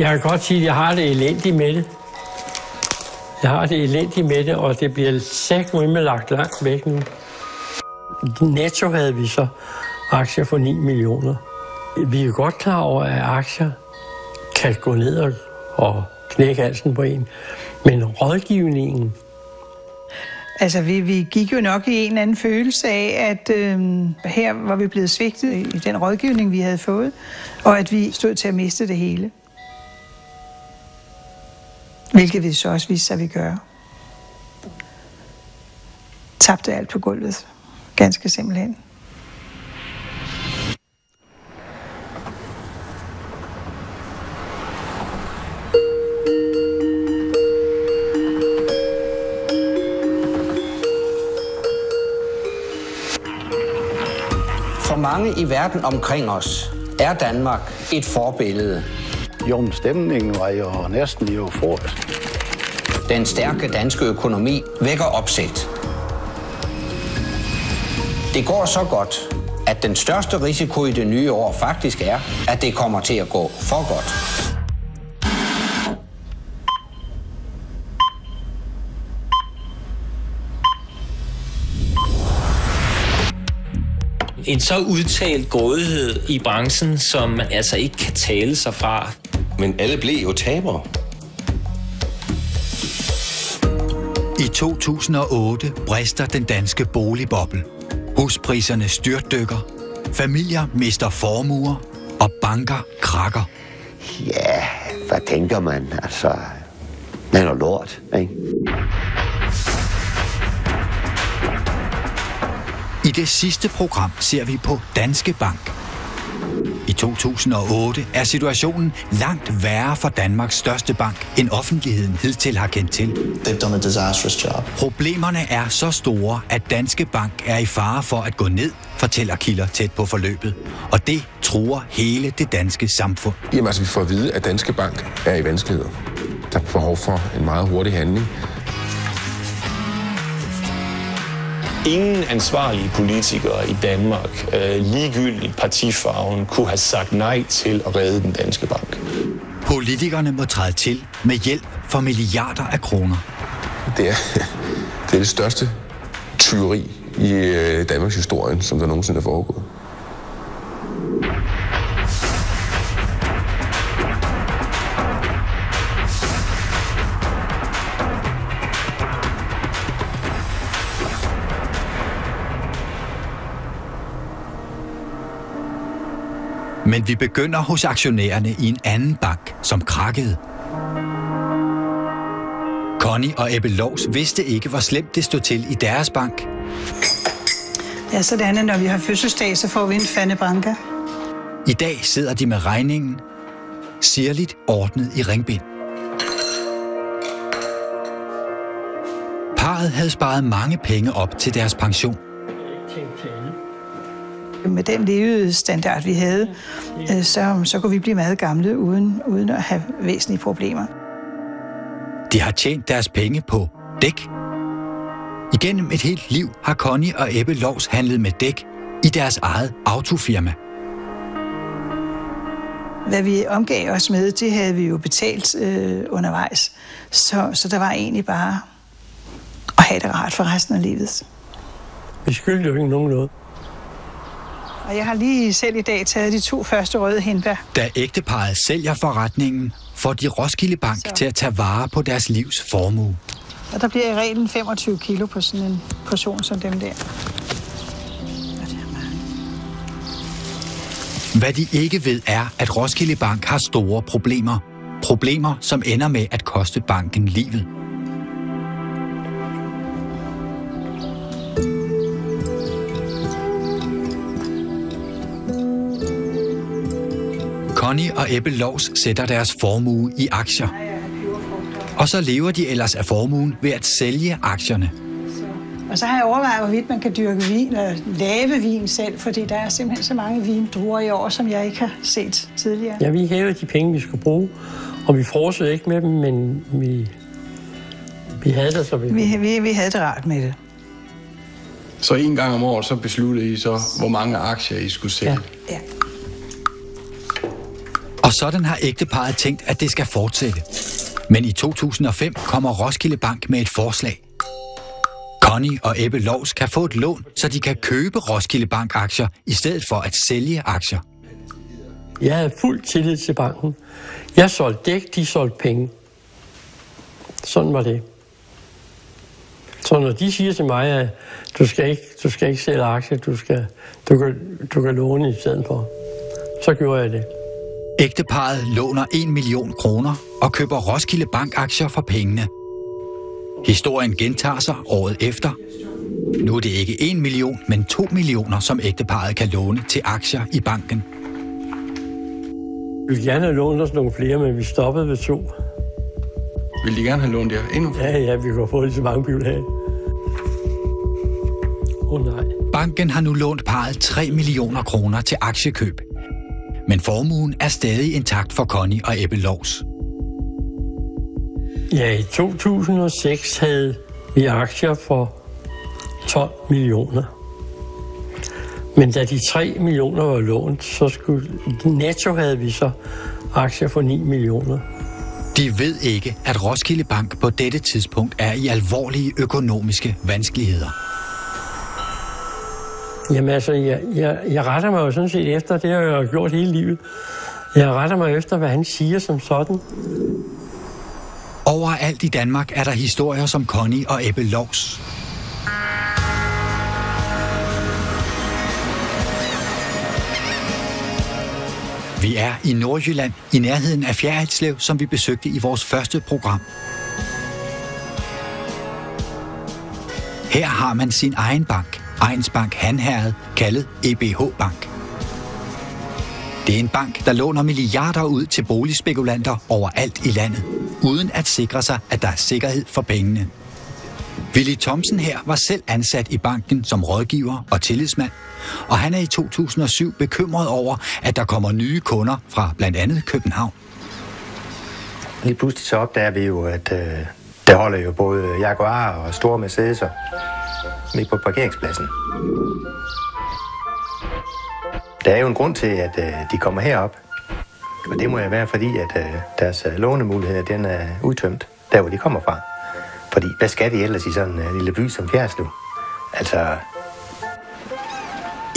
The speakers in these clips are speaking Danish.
Jeg kan godt sige, at jeg har det elendigt med det. Jeg har det elendigt med det, og det bliver sækmømme lagt langt væk nu. Netto havde vi så aktier for 9 millioner. Vi er godt klar over, at aktier kan gå ned og knække halsen på en. Men rådgivningen... Altså, vi gik jo nok i en eller anden følelse af, at her var vi blevet svigtet i den rådgivning, vi havde fået, og at vi stod til at miste det hele. Hvilket vi så også viste sig, at vi gør. Tabte alt på gulvet. Ganske simpelthen. For mange i verden omkring os er Danmark et forbillede. Jo, stemningen var jo næsten euforisk. Den stærke danske økonomi vækker opsigt. Det går så godt, at den største risiko i det nye år faktisk er, at det kommer til at gå for godt. En så udtalt grådighed i branchen, som man altså ikke kan tale sig fra. Men alle blev jo tabere. I 2008 brister den danske boligboble. Huspriserne styrtdykker, familier mister formuer, og banker krakker. Ja, hvad tænker man? Altså, man er lort, ikke? I det sidste program ser vi på Danske Bank. I 2008 er situationen langt værre for Danmarks største bank, end offentligheden hidtil har kendt til. They've done a disastrous job. Problemerne er så store, at Danske Bank er i fare for at gå ned, fortæller kilder tæt på forløbet. Og det truer hele det danske samfund. Jamen altså, vi får at vide, at Danske Bank er i vanskeligheder. Der er behov for en meget hurtig handling. Ingen ansvarlige politikere i Danmark, ligegyldigt partifarven, kunne have sagt nej til at redde den danske bank. Politikerne må træde til med hjælp for milliarder af kroner. Det er det største tyveri i Danmarks historie, som der nogensinde er foregået. Men vi begynder hos aktionærerne i en anden bank, som krakkede. Connie og Ebbe Lovs vidste ikke, hvor slemt det stod til i deres bank. Ja, sådan er, når vi har fødselsdag, så får vi en Fanny Branca. I dag sidder de med regningen, sirligt ordnet i ringbind. Parret havde sparet mange penge op til deres pension. Med den levestandard, vi havde, så kunne vi blive meget gamle uden at have væsentlige problemer. De har tjent deres penge på dæk. Igennem et helt liv har Connie og Ebbe Lovs handlet med dæk i deres eget autofirma. Hvad vi omgav os med, det havde vi jo betalt undervejs. Så der var egentlig bare at have det rart for resten af livet. Vi skyldte jo ikke nogen noget. Og jeg har lige selv i dag taget de 2 første røde hindbær. Da ægteparret sælger forretningen, får de Roskilde Bank til at tage vare på deres livs formue. Og der bliver i reglen 25 kilo på sådan en portion som dem der. Hvad de ikke ved er, at Roskilde Bank har store problemer. Problemer, som ender med at koste banken livet. Connie og Ebbe Lovs sætter deres formue i aktier. Og så lever de ellers af formuen ved at sælge aktierne. Og så har jeg overvejet, hvorvidt man kan dyrke vin og lave vin selv, fordi der er simpelthen så mange vindruer i år, som jeg ikke har set tidligere. Ja, vi hævede de penge, vi skulle bruge, og vi frosede ikke med dem, men vi havde det, så vi havde det rart med det. Så en gang om året, så besluttede I så, hvor mange aktier I skulle sælge? Ja. Og sådan har ægteparret tænkt, at det skal fortsætte. Men i 2005 kommer Roskilde Bank med et forslag. Connie og Ebbe Lovs kan få et lån, så de kan købe Roskilde Bank-aktier i stedet for at sælge aktier. Jeg havde fuld tillid til banken. Jeg solgte dæk, de solgte penge. Sådan var det. Så når de siger til mig, at du skal ikke sælge aktier, du kan låne i stedet for, så gjorde jeg det. Ægteparret låner 1 million kroner og køber Roskilde Bank-aktier for pengene. Historien gentager sig året efter. Nu er det ikke 1 million, men 2 millioner, som ægteparret kan låne til aktier i banken. Vi ville gerne have lånt os nogle flere, men vi stoppede ved 2. Vil de gerne have lånt jer endnu flere? Ja, vi kunne få lige så mange, vi ville have. Nej. Banken har nu lånt parret 3 millioner kroner til aktiekøb. Men formuen er stadig intakt for Connie og Ebbe Lovs. Ja, i 2006 havde vi aktier for 12 millioner. Men da de 3 millioner var lånt, så netto havde vi så aktier for 9 millioner. De ved ikke, at Roskilde Bank på dette tidspunkt er i alvorlige økonomiske vanskeligheder. Jamen altså, jeg retter mig jo sådan set efter, det har jeg jo gjort hele livet. Jeg retter mig efter, hvad han siger som sådan. Overalt i Danmark er der historier som Connie og Ebbe Lovs. Vi er i Nordjylland, i nærheden af Fjerritslev, som vi besøgte i vores første program. Her har man sin egen bank, Egnsbank Hanherred, kaldet EBH Bank. Det er en bank, der låner milliarder ud til boligspekulanter overalt i landet, uden at sikre sig, at der er sikkerhed for pengene. Willy Thomsen her var selv ansat i banken som rådgiver og tillidsmand, og han er i 2007 bekymret over, at der kommer nye kunder fra blandt andet København. Lige pludselig så opdager vi jo, at der holder jo både Jaguar og store Mercedes'er midt på parkeringspladsen. Der er jo en grund til, at de kommer herop, og det må jo være, fordi at deres lånemuligheder den er udtømt, der hvor de kommer fra. Fordi hvad skal de ellers i sådan en lille by som Fjerritslev? Altså...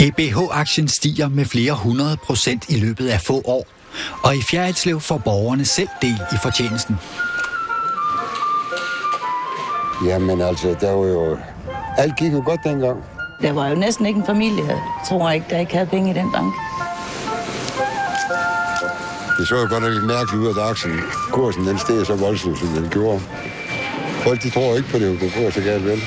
EBH-aktien stiger med flere 100% i løbet af få år, og i Fjerritslev får borgerne selv del i fortjenesten. Jamen altså, der var jo... Alt gik jo godt dengang. Der var jo næsten ikke en familie, tror jeg ikke, der ikke havde penge i den bank. Det så jo godt nok lidt mærkeligt ud, at kursen den steg så voldsomt, som den gjorde. Folk, de tror ikke på det, jo går så galt vel.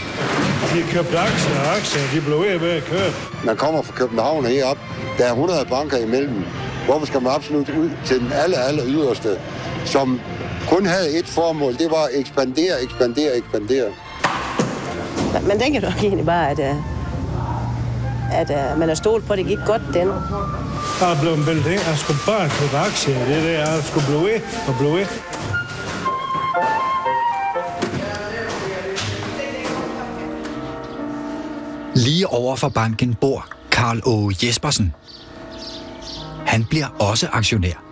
De købte aktier, de blev ved at køre. Man kommer fra København og herop, der er 100 banker imellem. Hvorfor skal man absolut ud til den aller yderste, som kun havde et formål, det var at ekspandere. Man tænker nok egentlig bare, at man har stolt på, at det gik godt den. Jeg er blevet bæltet ind, jeg skulle bare købe aktier, det der, jeg skulle blive ved. Lige over for banken bor Karl Åge Jespersen. Han bliver også aktionær.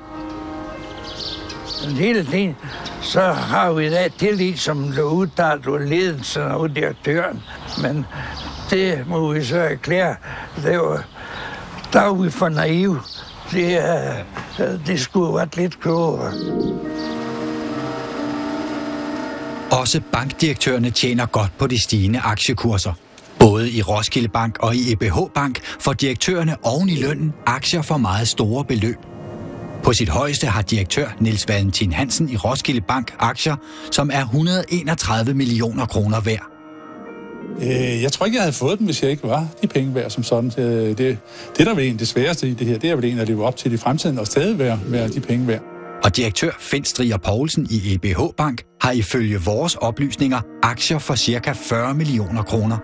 Hele tiden, så har vi da tillid, som lå udtalt af ledelsen og direktøren. Men det må vi så erklære, der var vi for naive. Det skulle have været lidt klogere. Også bankdirektørerne tjener godt på de stigende aktiekurser. Både i Roskilde Bank og i EBH Bank får direktørerne oven i lønnen aktier for meget store beløb. På sit højeste har direktør Niels Valentin Hansen i Roskilde Bank aktier, som er 131 millioner kroner værd. Jeg tror ikke, jeg havde fået dem, hvis jeg ikke var de penge værd som sådan. Det der er vel egentlig det sværeste i det her, det er vel egentlig at leve op til i fremtiden og stadig være de penge værd. Og direktør Finn Strier Poulsen i EBH Bank har ifølge vores oplysninger aktier for ca. 40 millioner kroner.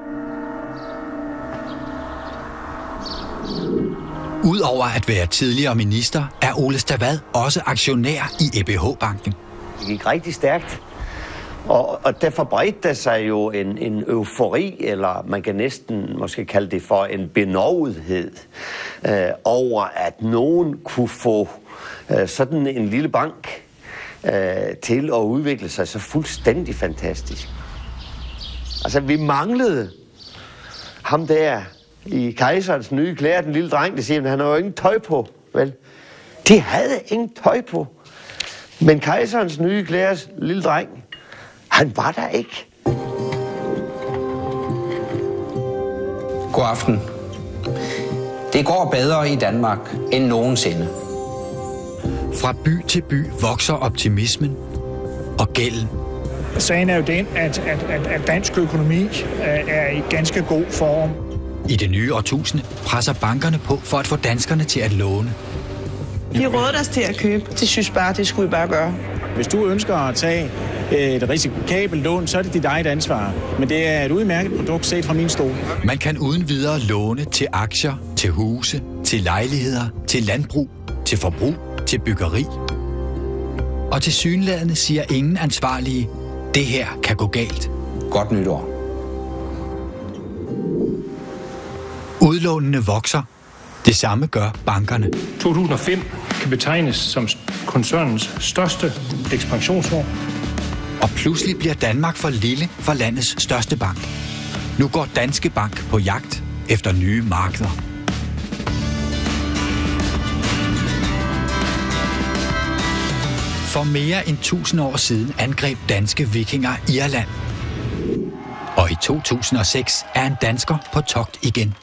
Udover at være tidligere minister, er Ole Stavad også aktionær i EBH-banken. Det gik rigtig stærkt, og derfor bredte der sig jo en eufori, eller man kan næsten måske kalde det for en benovethed over, at nogen kunne få sådan en lille bank til at udvikle sig så fuldstændig fantastisk. Altså, vi manglede ham der i kejserens nye klæder, den lille dreng, der siger, at han har jo ingen tøj på, vel? De havde ingen tøj på. Men kejserens nye klæders lille dreng, han var der ikke. God aften. Det går bedre i Danmark end nogensinde. Fra by til by vokser optimismen og gælden. Sagen er jo den, at dansk økonomi er i ganske god form. I det nye årtusinde presser bankerne på for at få danskerne til at låne. De råder os til at købe. De synes bare, det skulle vi bare gøre. Hvis du ønsker at tage et risikabelt lån, så er det dit eget ansvar. Men det er et udmærket produkt set fra min stol. Man kan uden videre låne til aktier, til huse, til lejligheder, til landbrug, til forbrug, til byggeri. Og tilsyneladende siger ingen ansvarlige, det her kan gå galt. Godt nytår. Udlånene vokser. Det samme gør bankerne. 2005 kan betegnes som koncernens største ekspansionsår. Og pludselig bliver Danmark for lille for landets største bank. Nu går Danske Bank på jagt efter nye markeder. For mere end 1000 år siden angreb danske vikinger Irland. Og i 2006 er en dansker på togt igen.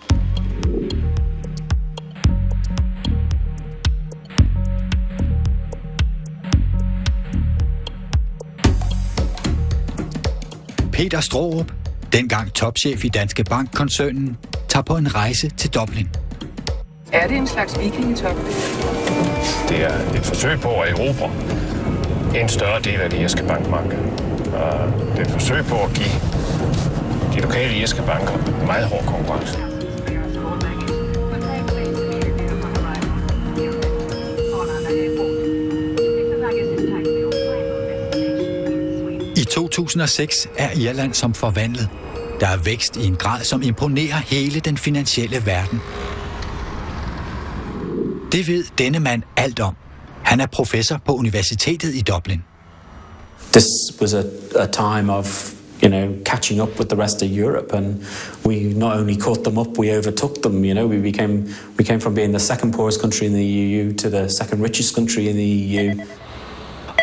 Peter Straarup, dengang topchef i Danske Bank-koncernen, tager på en rejse til Dublin. Er det en slags vikingetop? Det er et forsøg på at erobre en større del af det irske bankmarked. Det er et forsøg på at give de lokale irske banker meget hård konkurrence. I 2006 er Irland som forvandlet. Der er vækst i en grad, som imponerer hele den finansielle verden. Det ved denne mand alt om. Han er professor på universitetet i Dublin. This was a time of, catching up with the rest of Europe, and we not only caught them up, we overtook them. We came from being the second poorest country in the EU to the second richest country in the EU.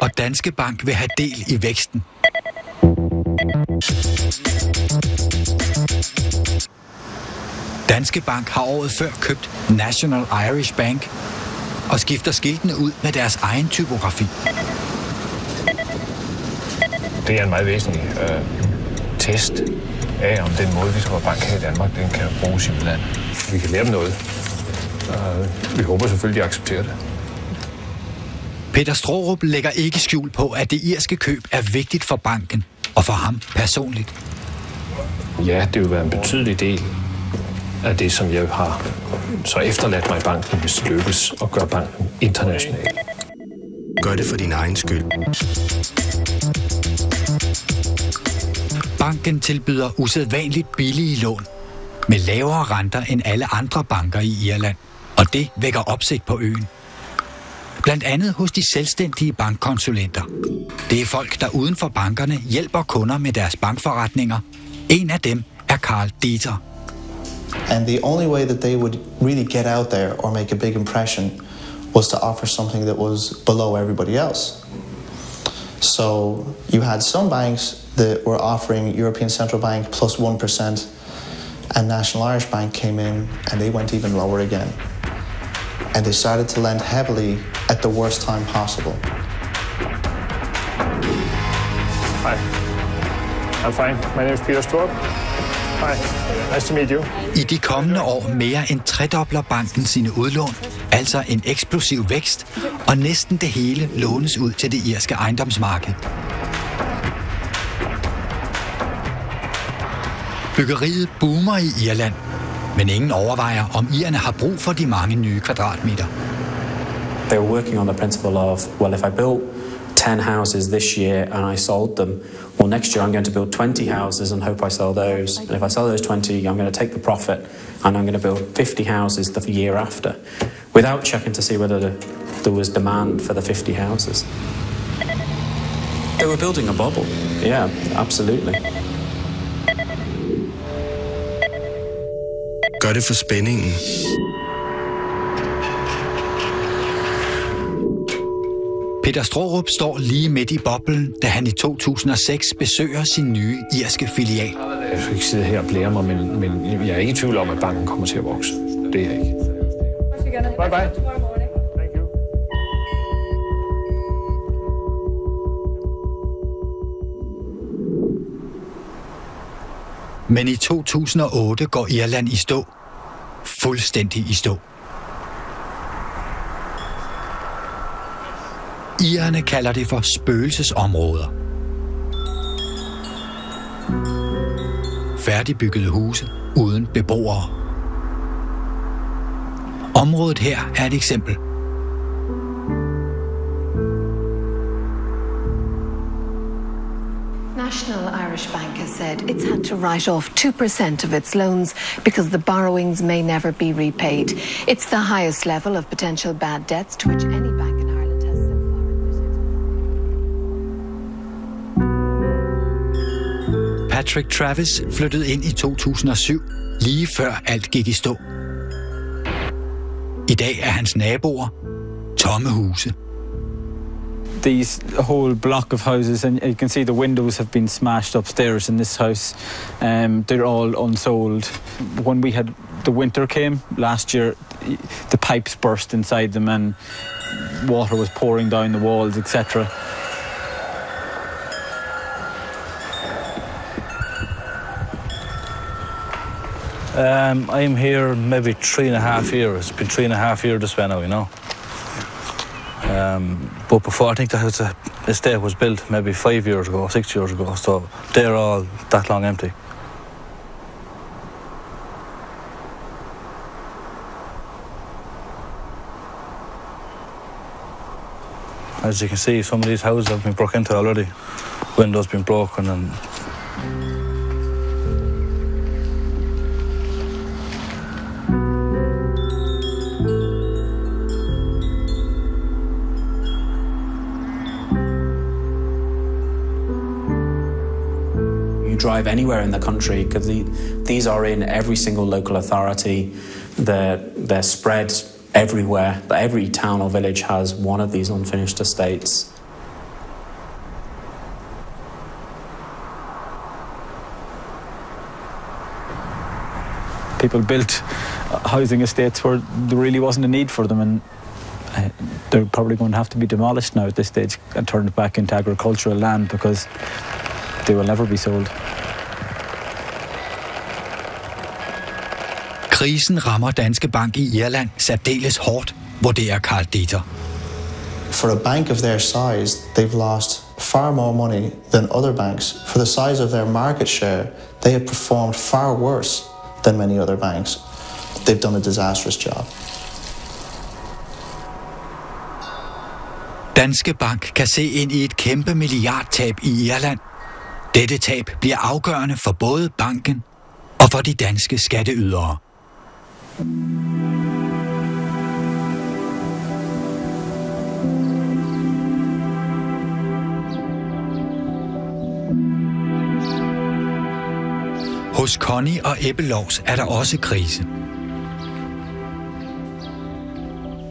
Og Danske Bank vil have del i væksten. Danske Bank har året før købt National Irish Bank og skifter skiltene ud med deres egen typografi. Det er en meget væsentlig test af, om den måde, vi skal bank her i Danmark, den kan bruges i udlandet. Vi kan lære dem noget. Vi håber selvfølgelig, at de accepterer det. Peter Straarup lægger ikke skjul på, at det irske køb er vigtigt for banken og for ham personligt. Ja, det vil være en betydelig del af det, som jeg har så efterladt mig i banken, hvis det lykkes at gøre banken international. Gør det for din egen skyld. Banken tilbyder usædvanligt billige lån med lavere renter end alle andre banker i Irland, og det vækker opsigt på øen. Blandt andet hos de selvstændige bankkonsulenter. Det er folk, der uden for bankerne hjælper kunder med deres bankforretninger. En af dem er Karl Dieter. And the only way that they would really get out there or make a big impression was to offer something that was below everybody else. So you had some banks that were offering European Central Bank plus 1%, and National Irish Bank came in and they went even lower again. And they started to lend heavily at the worst time possible. Hi, I'm fine. My name is Peter Straarup. Hi, nice to meet you. I de kommende år mere end tredobler banken sine udlån, altså en eksplosiv vækst, og næsten det hele lånes ud til det irske ejendomsmarked. Byggeriet boomer i Irland, men ingen overvejer, om irerne har brug for de mange nye kvadratmeter. They were working on the principle of, well, if I built 10 houses this year and I sold them, well, next year I'm going to build 20 houses and hope I sell those. And if I sell those 20, I'm going to take the profit and I'm going to build 50 houses the year after, without checking to see whether there was demand for the 50 houses. They were building a bubble. Yeah, absolutely. Gør det for spændingen. Peter Straarup står lige midt i boblen, da han i 2006 besøger sin nye irske filial. Jeg skal ikke sidde her og blære mig, men jeg er ikke i tvivl om, at banken kommer til at vokse. Det er jeg ikke. Bye bye. Men i 2008 går Irland i stå. Fuldstændig i stå. Irerne kalder det for spøgelsesområder. Færdigbyggede huse uden beboere. Området her er et eksempel. National Irish Bank has said it's had to write off 2% of its loans because the borrowings may never be repaid. It's the highest level of potential bad debts to which any bank in Ireland has so far admitted. Patrick Travis flyttede ind i 2007, lige før alt gik i stå. I dag er hans naboer tomme huse. These whole block of houses, and you can see the windows have been smashed upstairs in this house. They're all unsold. When the winter came last year, the pipes burst inside them and water was pouring down the walls, etc. I'm here maybe 3.5 years. It's been 3.5 years this way now, you know. But before, I think the house, estate was built maybe 5 years ago, 6 years ago, so they're all that long empty. As you can see, some of these houses have been broken into already. Windows been broken and... Drive anywhere in the country because these are in every single local authority. They're spread everywhere. Every town or village has one of these unfinished estates. People built housing estates where there really wasn't a need for them, and they're probably going to have to be demolished now at this stage and turned back into agricultural land because they will never be sold. Krisen rammer Danske Bank i Irland særdeles hårdt, vurderer Carl Dieter. For a bank of their size, they've lost far more money than other banks. For the size of their market share, they have performed far worse than many other banks. They've done a disastrous job. Danske Bank kan se ind i et kæmpe milliardtab i Irland. Dette tab bliver afgørende for både banken og for de danske skatteydere. Hos Connie og Ebbe Lovs er der også krise.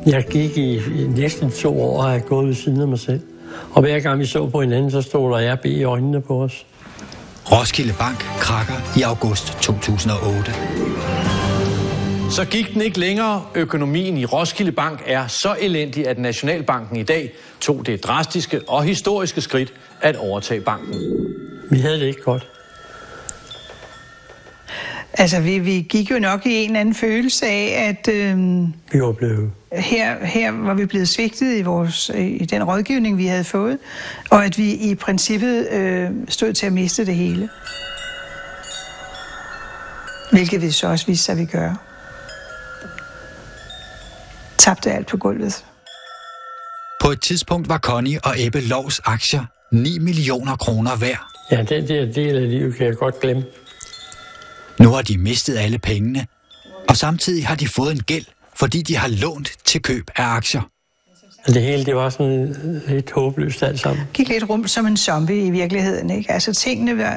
Jeg gik i næsten 2 år og har gået ved siden af mig selv. Og hver gang vi så på hinanden, så stod der RB i øjnene på os. Roskilde Bank krakker i august 2008. Så gik den ikke længere. Økonomien i Roskilde Bank er så elendig, at Nationalbanken i dag tog det drastiske og historiske skridt at overtage banken. Vi havde det ikke godt. Altså, vi gik jo nok i en eller anden følelse af, at vi var blevet. Her var vi blevet svigtet i den rådgivning, vi havde fået, og at vi i princippet stod til at miste det hele. Hvilket vi så også viste sig, at vi gør. Tabte alt på gulvet. På et tidspunkt var Connie og Ebbe Lovs aktier 9 millioner kroner værd. Ja, den der del af livet kan jeg godt glemme. Nu har de mistet alle pengene, og samtidig har de fået en gæld, fordi de har lånt til køb af aktier. Og det hele, det var sådan lidt håbløst alt sammen. Gik lidt rundt som en zombie i virkeligheden, ikke? Altså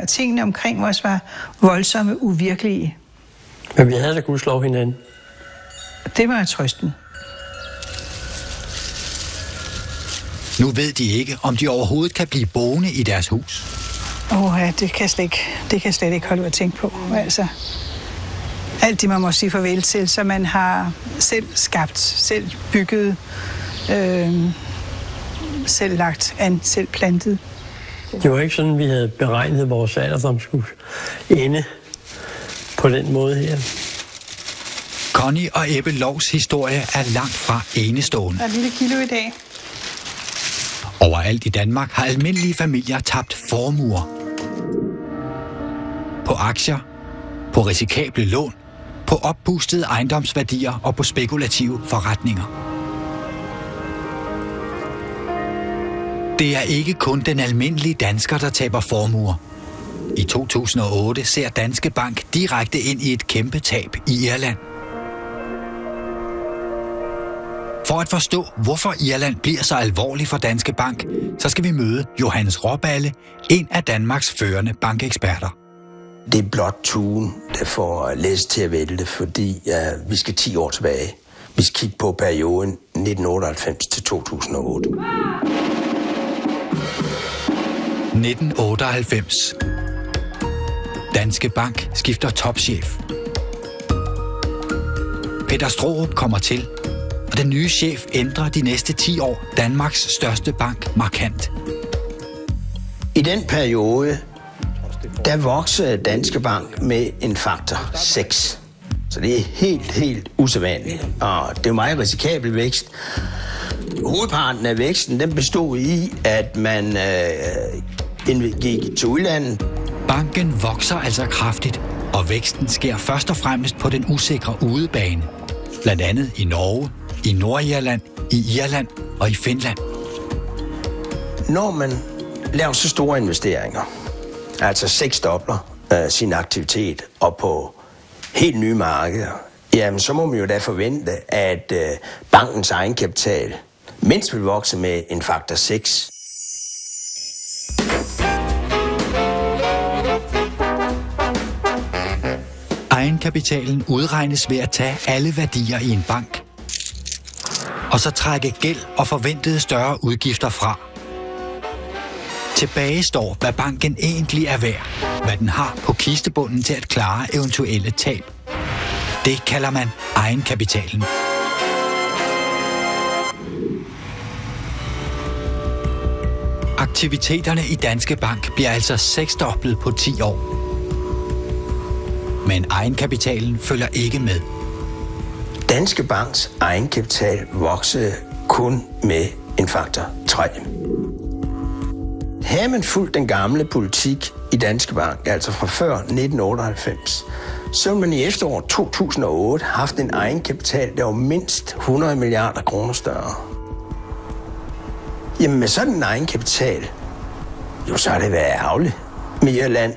tingene omkring os var voldsomme, uvirkelige. Men vi havde da gudskelov hinanden. Det var trøsten. Nu ved de ikke, om de overhovedet kan blive boende i deres hus. Ja, det kan jeg slet ikke holde ud at tænke på. Altså, alt det, man må sige farvel til, så man har selv skabt, selv bygget, selv lagt an, selv plantet. Det var ikke sådan, vi havde beregnet vores alder, som skulle ende på den måde her. Connie og Ebbe Lovs historie er langt fra enestående. Der er et lille kilo i dag. Overalt i Danmark har almindelige familier tabt formuer. På aktier, på risikable lån, på oppustede ejendomsværdier og på spekulative forretninger. Det er ikke kun den almindelige dansker, der taber formuer. I 2008 ser Danske Bank direkte ind i et kæmpe tab i Irland. For at forstå, hvorfor Irland bliver så alvorlig for Danske Bank, så skal vi møde Johannes Råballe, en af Danmarks førende bankeksperter. Det er blot tuen, der får læst til at vælte, fordi vi skal 10 år tilbage. Vi skal kigge på perioden 1998 til 2008. 1998. Danske Bank skifter topchef. Peter Straarup kommer til, og den nye chef ændrer de næste 10 år Danmarks største bank markant. I den periode, der voksede Danske Bank med en faktor 6. Så det er helt usædvanligt, og det er meget risikabel vækst. Hovedparten af væksten, den bestod i, at man gik til udlandet. Banken vokser altså kraftigt, og væksten sker først og fremmest på den usikre udebane. Blandt andet i Norge, i Nordirland, i Irland og i Finland. Når man laver så store investeringer, altså 6-dobler sin aktivitet og på helt nye markeder, jamen så må man jo da forvente, at bankens egenkapital mindst vil vokse med en faktor 6. Egenkapitalen udregnes ved at tage alle værdier i en bank, og så trække gæld og forventede større udgifter fra. Tilbage står, hvad banken egentlig er værd, hvad den har på kistebunden til at klare eventuelle tab. Det kalder man egenkapitalen. Aktiviteterne i Danske Bank bliver altså 6-doblet på 10 år. Men egenkapitalen følger ikke med. Danske Banks egenkapital voksede kun med en faktor 3. Havde man fulgt den gamle politik i Danske Bank, altså fra før 1998, så ville man i efteråret 2008 haft en egenkapital, der var mindst 100 milliarder kroner større. Jamen med sådan en egenkapital, jo så har det været ærgerligt med Irland,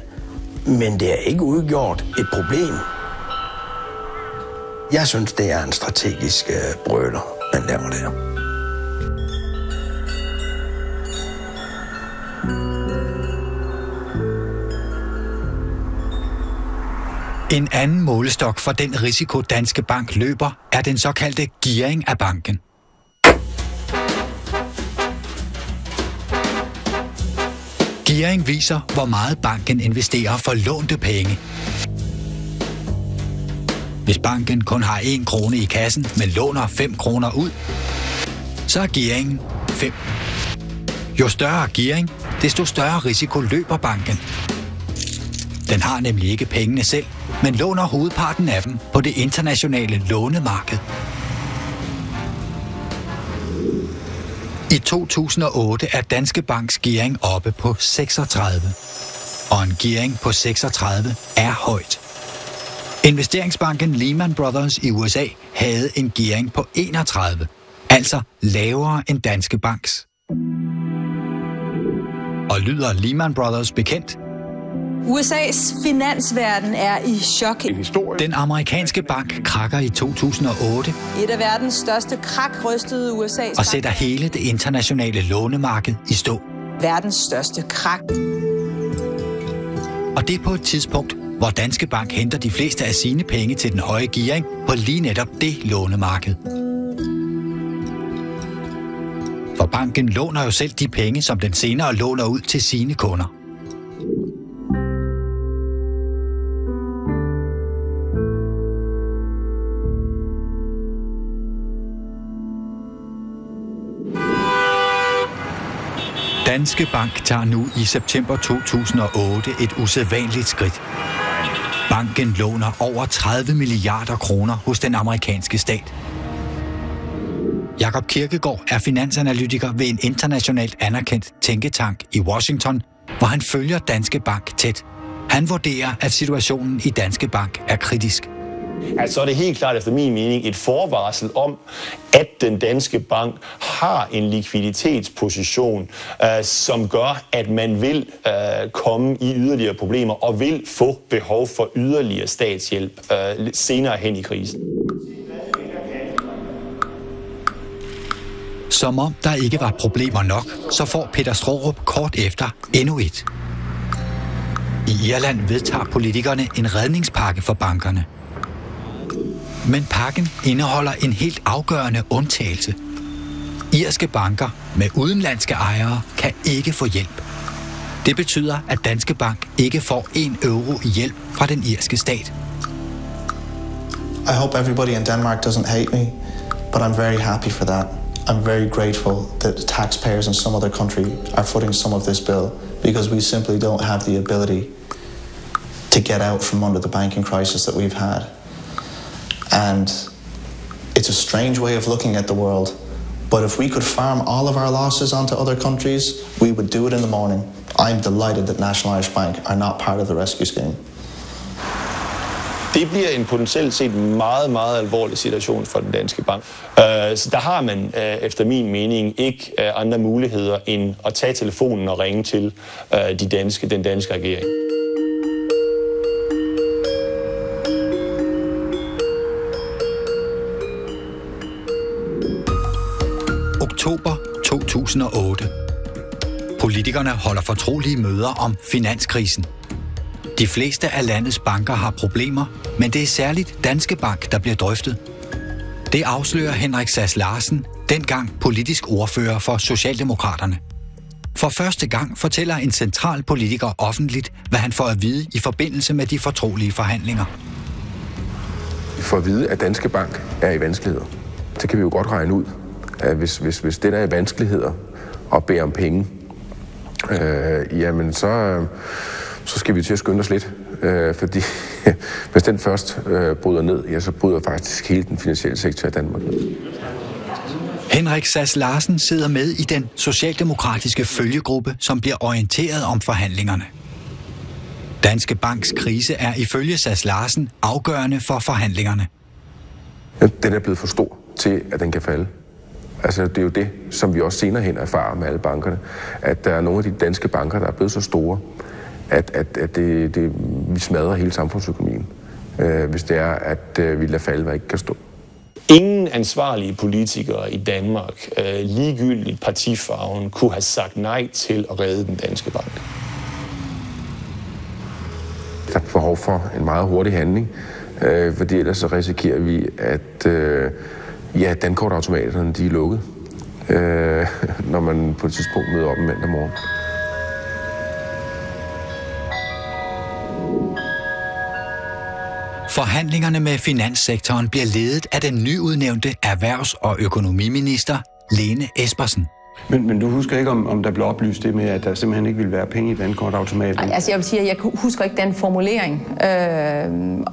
men det er ikke udgjort et problem. Jeg synes, det er en strategisk brøler, man laver der. En anden målestok for den risiko, Danske Bank løber, er den såkaldte gearing af banken. Gearing viser, hvor meget banken investerer for lånte penge. Hvis banken kun har 1 krone i kassen, men låner 5 kroner ud, så er gearingen 5. Jo større gearing, desto større risiko løber banken. Den har nemlig ikke pengene selv, men låner hovedparten af dem på det internationale lånemarked. I 2008 er Danske Banks gearing oppe på 36. Og en gearing på 36 er højt. Investeringsbanken Lehman Brothers i USA havde en gearing på 31, altså lavere end Danske Banks. Og lyder Lehman Brothers bekendt? USA's finansverden er i chok. Den amerikanske bank krakker i 2008 Et af verdens største krak rystede USA's og sætter hele det internationale lånemarked i stå. verdens største krak. Og det er på et tidspunkt, hvor Danske Bank henter de fleste af sine penge til den høje gearing på lige netop det lånemarked. For banken låner jo selv de penge, som den senere låner ud til sine kunder. Danske Bank tager nu i september 2008 et usædvanligt skridt. Banken låner over 30 milliarder kroner hos den amerikanske stat. Jakob Kirkegaard er finansanalytiker ved en internationalt anerkendt tænketank i Washington, hvor han følger Danske Bank tæt. Han vurderer, at situationen i Danske Bank er kritisk. Altså, så er det helt klart efter min mening et forvarsel om, at den danske bank har en likviditetsposition, som gør, at man vil komme i yderligere problemer og vil få behov for yderligere statshjælp senere hen i krisen. Som om der ikke var problemer nok, så får Peter Straarup kort efter endnu et. I Irland vedtager politikerne en redningspakke for bankerne. Men pakken indeholder en helt afgørende undtagelse. Irske banker med udenlandske ejere kan ikke få hjælp. Det betyder, at Danske Bank ikke får 1 euro i hjælp fra den irske stat. I hope everybody in Denmark doesn't hate me, but I'm very happy for that. I'm very grateful that taxpayers in some other country are footing some of this bill because we simply don't have the ability to get out from under the banking crisis that we've had. And it's a strange way of looking at the world, but if we could farm all of our losses onto other countries, we would do it in the morning. I'm delighted that National Irish Bank are not part of the rescue scheme. Det bliver en potentielt set meget, meget alvorlig situation for den danske bank. Så der har man efter min mening ikke andre muligheder end at tage telefonen og ringe til den danske regering. Oktober 2008. Politikerne holder fortrolige møder om finanskrisen. De fleste af landets banker har problemer, men det er særligt Danske Bank, der bliver drøftet. Det afslører Henrik Sass Larsen, dengang politisk ordfører for Socialdemokraterne. For første gang fortæller en central politiker offentligt, hvad han får at vide i forbindelse med de fortrolige forhandlinger. Vi får at vide, at Danske Bank er i vanskeligheder. Det kan vi jo godt regne ud, at hvis den er i vanskeligheder og beder om penge, jamen så skal vi til at skynde os lidt, fordi hvis den først bryder ned, ja, så bryder faktisk hele den finansielle sektor i Danmark ned. Henrik Sass Larsen sidder med i den socialdemokratiske følgegruppe, som bliver orienteret om forhandlingerne. Danske Banks krise er ifølge Sass Larsen afgørende for forhandlingerne. Den er blevet for stor til, at den kan falde. Altså, det er jo det, som vi også senere hen erfarer med alle bankerne, at der er nogle af de danske banker, der er blevet så store, at vi smadrer hele samfundsøkonomien, hvis det er, at vi lader falde, hvad ikke kan stå. Ingen ansvarlige politikere i Danmark, ligegyldigt partifarven, kunne have sagt nej til at redde den danske bank. Der er behov for en meget hurtig handling, fordi ellers så risikerer vi, at dankortautomaterne de er lukket, når man på et tidspunkt møder op mandag morgen. Forhandlingerne med finanssektoren bliver ledet af den nyudnævnte erhvervs- og økonomiminister Lene Espersen. Men du husker ikke, om der blev oplyst det med, at der simpelthen ikke ville være penge i dankortautomaten? Altså jeg vil sige, at jeg husker ikke den formulering.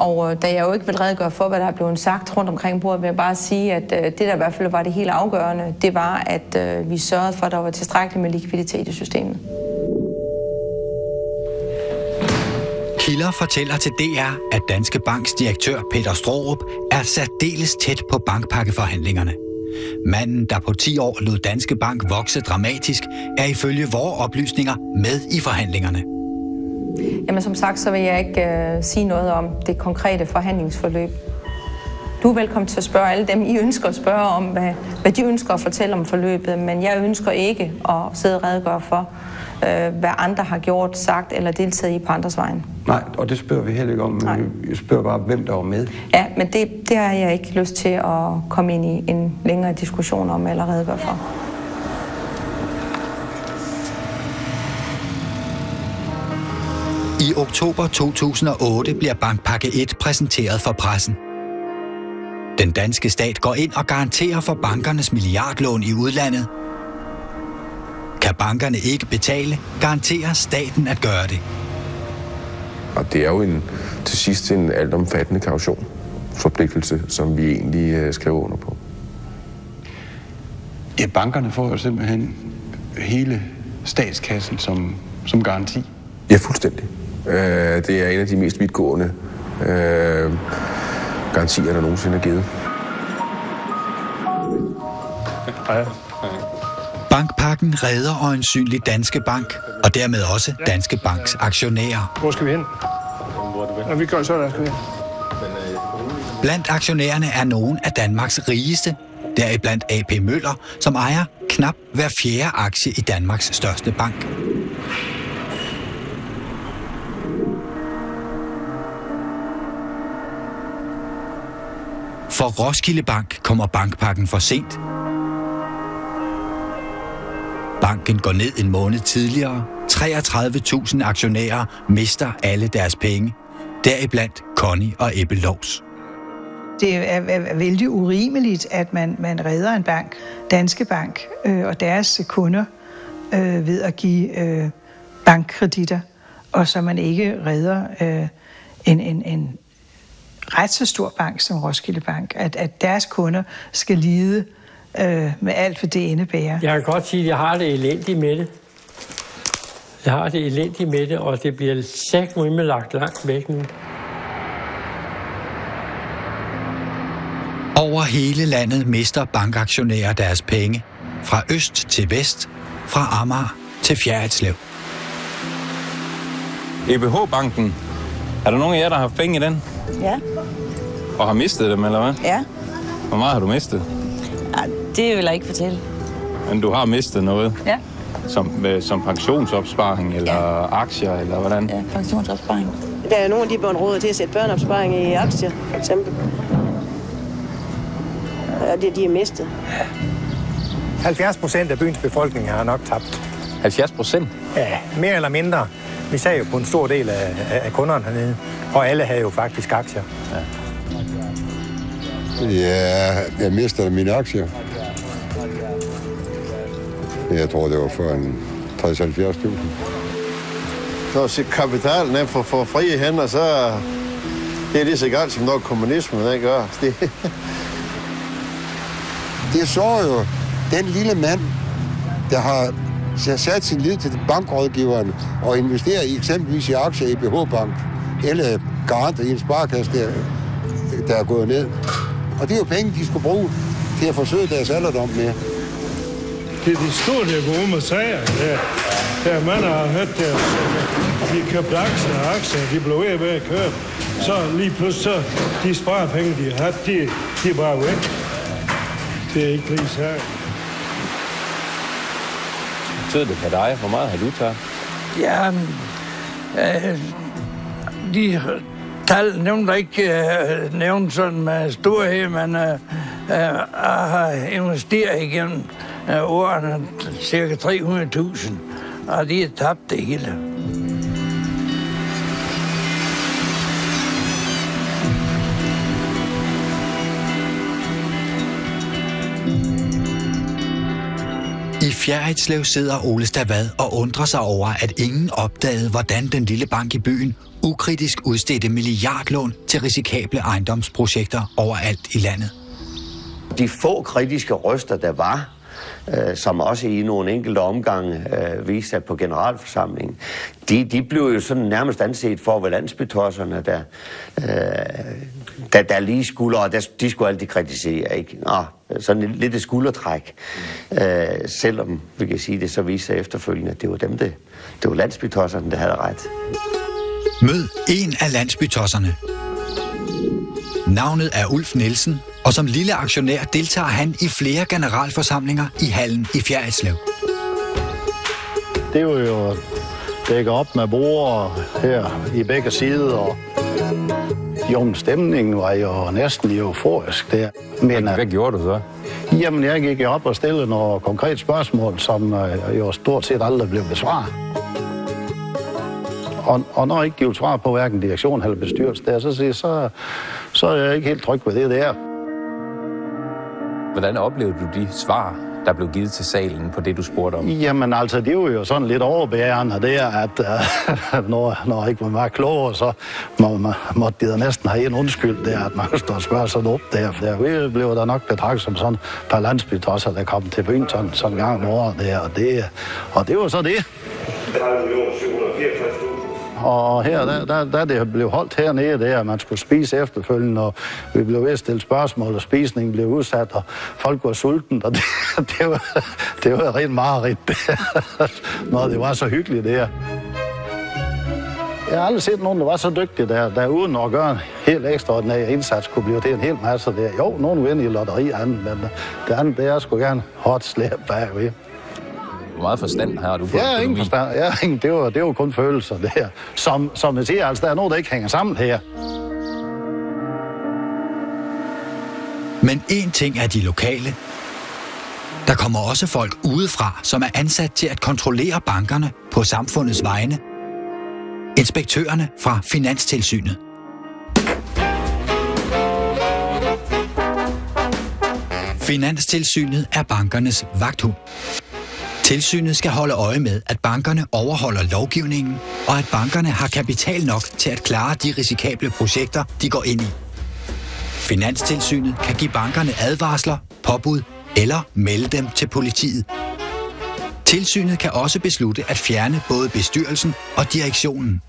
Og da jeg jo ikke vil redegøre for, hvad der er blevet sagt rundt omkring bordet, vil jeg bare sige, at det der i hvert fald var det helt afgørende, det var, at vi sørgede for, at der var tilstrækkeligt med likviditet i systemet. Kilder fortæller til DR, at Danske Banks direktør Peter Straarup er særdeles tæt på bankpakkeforhandlingerne. Manden, der på 10 år lod Danske Bank vokse dramatisk, er ifølge vore oplysninger med i forhandlingerne. Jamen som sagt, så vil jeg ikke sige noget om det konkrete forhandlingsforløb. Du er velkommen til at spørge alle dem, I ønsker at spørge om, hvad de ønsker at fortælle om forløbet, men jeg ønsker ikke at sidde og redegøre for, hvad andre har gjort, sagt eller deltaget i på andres vejen. Nej, og det spørger vi heller ikke om, men vi spørger bare, hvem der var med. Ja, men det har jeg ikke lyst til at komme ind i en længere diskussion om eller redegøre for. I oktober 2008 bliver Bankpakke 1 præsenteret for pressen. Den danske stat går ind og garanterer for bankernes milliardlån i udlandet. Kan bankerne ikke betale, garanterer staten at gøre det. Og det er jo til sidst en altomfattende kautionsforpligtelse, som vi egentlig skriver under på. Ja, bankerne får jo simpelthen hele statskassen som garanti. Ja, fuldstændig. Det er en af de mest vidtgående garantier, der nogensinde er givet. Bankpakken redder øjensynligt Danske Bank, og dermed også Danske Banks aktionærer. Hvor skal vi hen? Ja, vi gør så der. Blandt aktionærerne er nogle af Danmarks rigeste, deriblandt AP Møller, som ejer knap hver fjerde aktie i Danmarks største bank. For Roskilde Bank kommer bankpakken for sent. Banken går ned en måned tidligere. 33.000 aktionærer mister alle deres penge. Deriblandt Connie og Ebbe Lovs. Det er vældig urimeligt, at man redder en bank, Danske Bank, og deres kunder ved at give bankkreditter, og så man ikke redder en ret så stor bank som Roskilde Bank, at deres kunder skal lide med alt, hvad det indebærer. Jeg kan godt sige, at jeg har det elendigt med det. Jeg har det elendigt med det, og det bliver sækmømme lagt langt væk nu. Over hele landet mister bankaktionærer deres penge. Fra øst til vest, fra Amager til Fjerritslev. EBH-banken. Er der nogen af jer, der har haft penge i den? Ja. Og har mistet dem, eller hvad? Ja. Hvor meget har du mistet? Ja, det vil jeg ikke fortælle. Men du har mistet noget? Ja. Som pensionsopsparing, eller aktier, eller hvordan? Ja, pensionsopsparing. Der er nogen, de er blevet rådet til at sætte børneopsparing i aktier, for eksempel. Og det de er mistet. 70% af byens befolkning har nok tabt. 70%? Ja, mere eller mindre. Vi sad jo på en stor del af kunderne hernede, og alle havde jo faktisk aktier. Ja, jeg mister mine aktier. Jeg tror, det var for en 60-70.000. Så at sætte kapitalen af for frie hænder, så det er lige så galt som noget kommunismen, den gør. Det så jo den lille mand, der har sat sin lid til bankrådgiveren og investerer i eksempelvis i aktier i EBH Bank eller garanter i en sparekasse, der er gået ned. Og det er jo penge, de skulle bruge til at forsøge deres alderdom med. Det er de store, der går om og sager. Der man har hørt der, de købte aktier, de blev ved at købe. Så lige pludselig, så de sparepenge, de har haft, de er bare væk. Det er ikke pris her. Betyder det for dig? Hvor meget har du taget? Ja, de tal nævner ikke nævnt sådan med storhed, men jeg har investeret igennem årene cirka 300.000, og de har tabt det hele. I Fjerritslev sidder Ole Stavad og undrer sig over, at ingen opdagede, hvordan den lille bank i byen ukritisk udstedte milliardlån til risikable ejendomsprojekter overalt i landet. De få kritiske røster, der var, som også i nogle enkelte omgange viste sig på generalforsamlingen, de blev jo sådan nærmest anset for at være landsbytosserne, der lige skulle, og de skulle altid kritisere, ikke? Sådan lidt et skuldertræk. Selvom, vi kan sige det, så viste sig efterfølgende, at det var dem, det var landsbytosserne, der havde ret. Mød en af landsbytosserne. Navnet er Ulf Nielsen, og som lille aktionær deltager han i flere generalforsamlinger i hallen i Fjerritslev. Det er jo dækket op med bord her i begge sider. Jo, stemningen var jo næsten euforisk der. Men hvad gjorde du så? Jamen, jeg gik op og stillede nogle konkrete spørgsmål, som jo stort set aldrig blev besvaret. Og når jeg ikke givet svar på hverken direktion eller bestyrelse der, så er jeg ikke helt tryg ved det der. Hvordan oplevede du de svar, der blev givet til salen på det, du spurgte om? Jamen altså, det var jo sådan lidt overbærende der, at når jeg ikke var meget klogere, så måtte de da næsten have en undskyld der, at man stod og spørge sådan op der. Vi blev da nok betragtet som sådan et par landsbytosser, der kom til byen sådan en gang om året der, og det var så det. 30.764.000. Og her, der det blev holdt hernede der, man skulle spise efterfølgende, og vi blev ved at stille spørgsmål, og spisningen blev udsat, og folk var sultne, og det var rent mareridt, når det var så hyggeligt der. Jeg har aldrig set nogen, der var så dygtige der uden at gøre en helt ekstraordinær indsats, kunne blive til en hel masse der. Jo, nogen vinder i lotteri andet, men det andet, det er sgu gerne hårdt slæb bagved. Hvor meget forstand har du på økonomi? Ingen forstand. Det var kun følelser, det her. Som jeg siger, altså, der er noget, der ikke hænger sammen her. Men en ting er de lokale. Der kommer også folk udefra, som er ansat til at kontrollere bankerne på samfundets vegne. Inspektørerne fra Finanstilsynet. Finanstilsynet er bankernes vagthund. Tilsynet skal holde øje med, at bankerne overholder lovgivningen, og at bankerne har kapital nok til at klare de risikable projekter, de går ind i. Finanstilsynet kan give bankerne advarsler, påbud eller melde dem til politiet. Tilsynet kan også beslutte at fjerne både bestyrelsen og direktionen.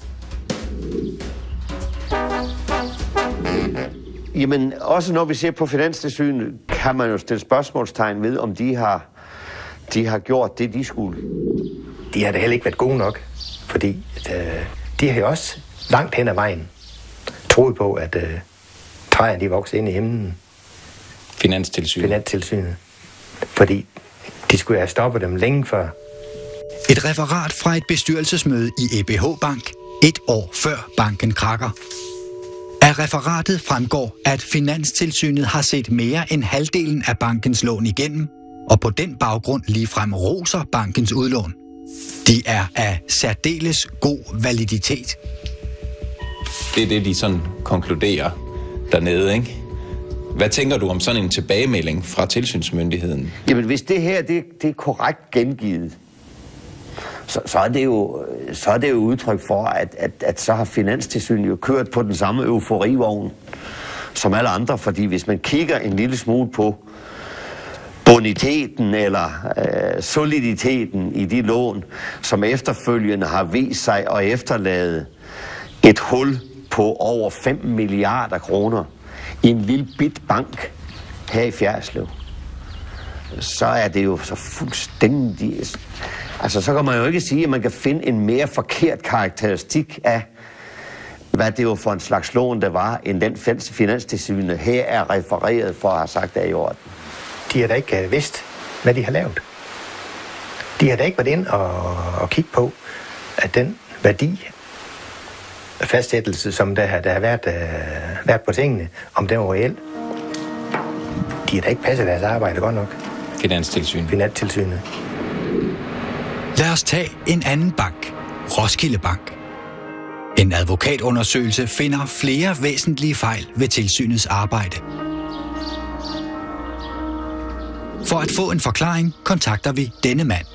Jamen, også når vi ser på Finanstilsynet, kan man jo stille spørgsmålstegn ved, om de har gjort det, de skulle. De har da heller ikke været gode nok, fordi de har jo også langt hen ad vejen troet på, at træerne de vokser ind i himlen. Finanstilsynet. Fordi de skulle have stoppet dem længe før. Et referat fra et bestyrelsesmøde i EBH Bank 1 år før banken krakker. Af referatet fremgår, at Finanstilsynet har set mere end halvdelen af bankens lån igennem, og på den baggrund ligefrem roser bankens udlån. De er af særdeles god validitet. Det er det, de sådan konkluderer dernede, ikke? Hvad tænker du om sådan en tilbagemelding fra tilsynsmyndigheden? Jamen, hvis det her det er korrekt gengivet, så er det jo udtryk for, at så har Finanstilsynet jo kørt på den samme euforivogn som alle andre, fordi hvis man kigger en lille smule på boniteten eller soliditeten i de lån, som efterfølgende har vist sig at efterlade et hul på over 5 milliarder kroner i en lille bit bank her i Fjerritslev, så er det jo så fuldstændig... Altså, så kan man jo ikke sige, at man kan finde en mere forkert karakteristik af, hvad det var for en slags lån, der var, end den Finanstilsynet her er refereret for at have sagt, det er i orden. De har da ikke vidst, hvad de har lavet. De har da ikke været ind og kigge på, at den værdi fastsættelse, som der har været på tingene, om den var reel. De har da ikke passet deres arbejde godt nok. Finanstilsynet. Lad os tage en anden bank, Roskilde Bank. En advokatundersøgelse finder flere væsentlige fejl ved tilsynets arbejde. For at få en forklaring kontakter vi denne mand,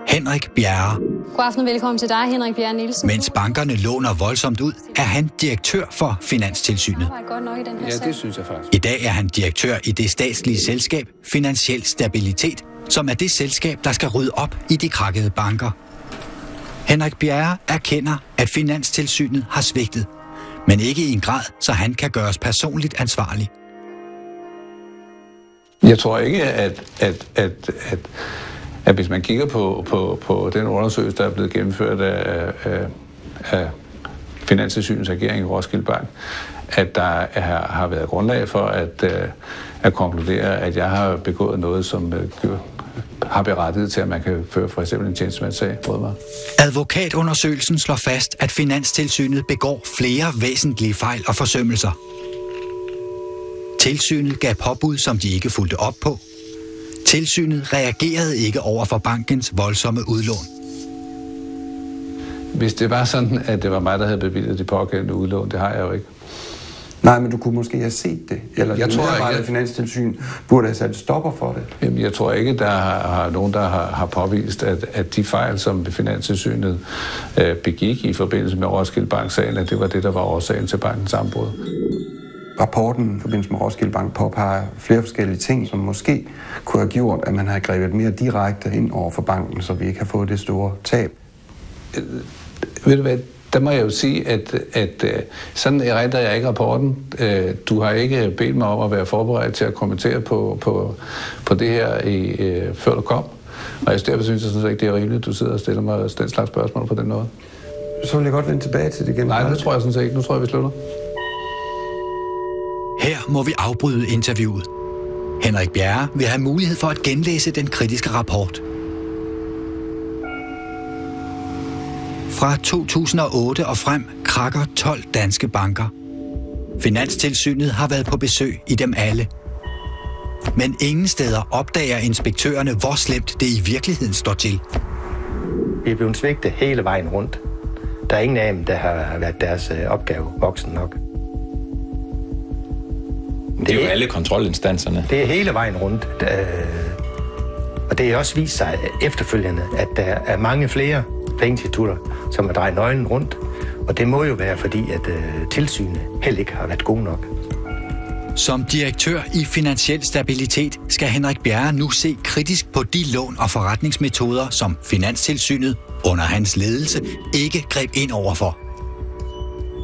Henrik Bjerre. God aften og velkommen til dig, Henrik Bjerre Nielsen. Mens bankerne låner voldsomt ud, er han direktør for Finanstilsynet. Ja, det synes jeg faktisk. I dag er han direktør i det statslige selskab Finansiel Stabilitet, som er det selskab, der skal rydde op i de krakkede banker. Henrik Bjerre erkender, at Finanstilsynet har svigtet, men ikke i en grad, så han kan gøres personligt ansvarlig. Jeg tror ikke, at hvis man kigger på den undersøgelse, der er blevet gennemført af Finanstilsynets agering i Roskilde Bank, at der har været grundlag for at konkludere, at jeg har begået noget, som har berettiget til, at man kan føre for eksempel en tjenestemandssag mod mig. Advokatundersøgelsen slår fast, at Finanstilsynet begår flere væsentlige fejl og forsømmelser. Tilsynet gav påbud, som de ikke fulgte op på. Tilsynet reagerede ikke over for bankens voldsomme udlån. Hvis det var sådan, at det var mig, der havde bevilget de pågældende udlån, det har jeg jo ikke. Nej, men du kunne måske have set det. Eller jeg tror ikke, at Finanstilsyn burde have sat stopper for det. Jamen, jeg tror ikke, der har nogen, der har påvist, at de fejl, som Finanstilsynet begik i forbindelse med Roskilde Bank-sagen, at det var det, der var årsagen til bankens sammenbrud. Rapporten i forbindelse med Roskilde Bank påpeger flere forskellige ting, som måske kunne have gjort, at man havde grebet mere direkte ind over for banken, så vi ikke har fået det store tab. Ved du hvad? Der må jeg jo sige, at sådan erindrer jeg ikke rapporten. Du har ikke bedt mig om at være forberedt til at kommentere på det her, før du kom. Og derfor synes jeg sådan set ikke, det er rimeligt, at du sidder og stiller mig den slags spørgsmål på den måde. Så vil jeg godt vende tilbage til det igen. Nej, det tror jeg sådan set ikke. Nu tror jeg, vi slutter. Her må vi afbryde interviewet. Henrik Bjerre vil have mulighed for at genlæse den kritiske rapport. Fra 2008 og frem krakker 12 danske banker. Finanstilsynet har været på besøg i dem alle. Men ingen steder opdager inspektørerne, hvor slemt det i virkeligheden står til. Vi er blevet svigtet hele vejen rundt. Der er ingen af dem, der har været deres opgave voksen nok. Det er jo alle kontrolinstanserne. Det er hele vejen rundt. Og det er også vist sig efterfølgende, at der er mange flere pengeinstitutter, som har drejet nøglen rundt. Og det må jo være, fordi at tilsynet heller ikke har været gode nok. Som direktør i Finansiel Stabilitet skal Henrik Bjerre nu se kritisk på de lån og forretningsmetoder, som Finanstilsynet under hans ledelse ikke greb ind overfor.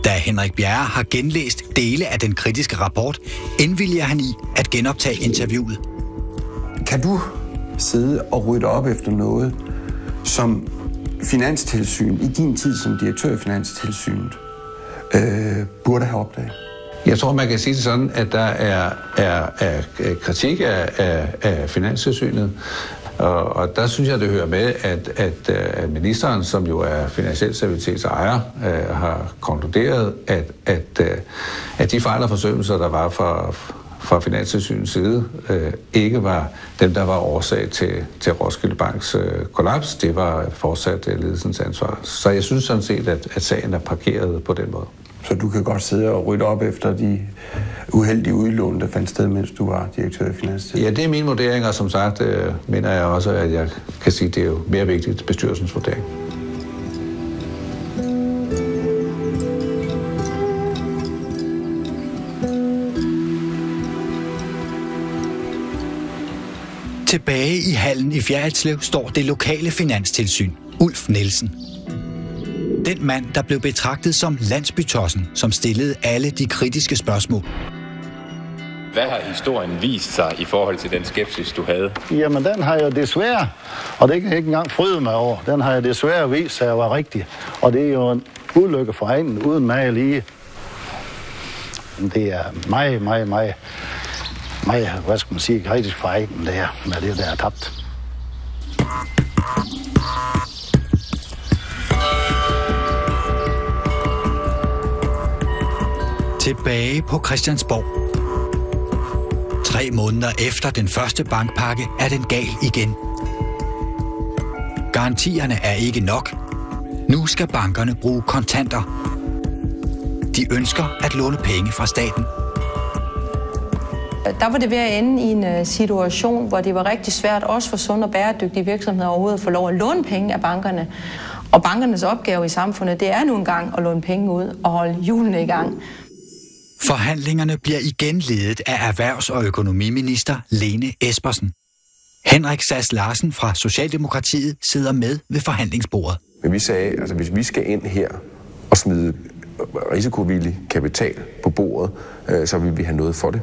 Da Henrik Bjerre har genlæst dele af den kritiske rapport, indvilliger han i at genoptage interviewet. Kan du sidde og rydde op efter noget, som Finanstilsynet i din tid som direktør i Finanstilsynet burde have opdaget? Jeg tror, man kan sige det sådan, at der er kritik af Finanstilsynet, og der synes jeg, det hører med, at ministeren, som jo er Finansiel Stabilitets ejer, har konkluderet, at de fejl og forsømmelser, der var fra Finanstilsynets side, ikke var dem, der var årsag til Roskilde Banks kollaps. Det var fortsat ledelsens ansvar. Så jeg synes sådan set, at sagen er parkeret på den måde. Så du kan godt sidde og rydde op efter de uheldige udlån, der fandt sted, mens du var direktør i Finanstilsynet? Ja, det er min vurdering, og som sagt mener jeg også, at jeg kan sige, at det er jo mere vigtigt bestyrelsens vurdering. Tilbage i hallen i Fjerritslev står det lokale finanstilsyn, Ulf Nielsen. Den mand, der blev betragtet som landsbytossen, som stillede alle de kritiske spørgsmål. Hvad har historien vist sig i forhold til den skepsis, du havde? Jamen, den har jeg desværre, og det kan jeg ikke engang fryde mig over, den har jeg desværre vist sig at var rigtig. Og det er jo en ulykke for egen, uden mig lige. Det er meget, hvad skal man sige, kritisk for egen, det her, med det, der er tabt. Tilbage på Christiansborg. 3 måneder efter den første bankpakke er den gal igen. Garantierne er ikke nok. Nu skal bankerne bruge kontanter. De ønsker at låne penge fra staten. Der var det ved at ende i en situation, hvor det var rigtig svært også for sunde og bæredygtige virksomheder overhovedet at få lov at låne penge af bankerne. Og bankernes opgave i samfundet, det er nu engang at låne penge ud og holde hjulene i gang. Forhandlingerne bliver igen ledet af erhvervs- og økonomiminister Lene Espersen. Henrik Sass Larsen fra Socialdemokratiet sidder med ved forhandlingsbordet. Men vi sagde, altså hvis vi skal ind her og smide risikovillig kapital på bordet, så vil vi have noget for det.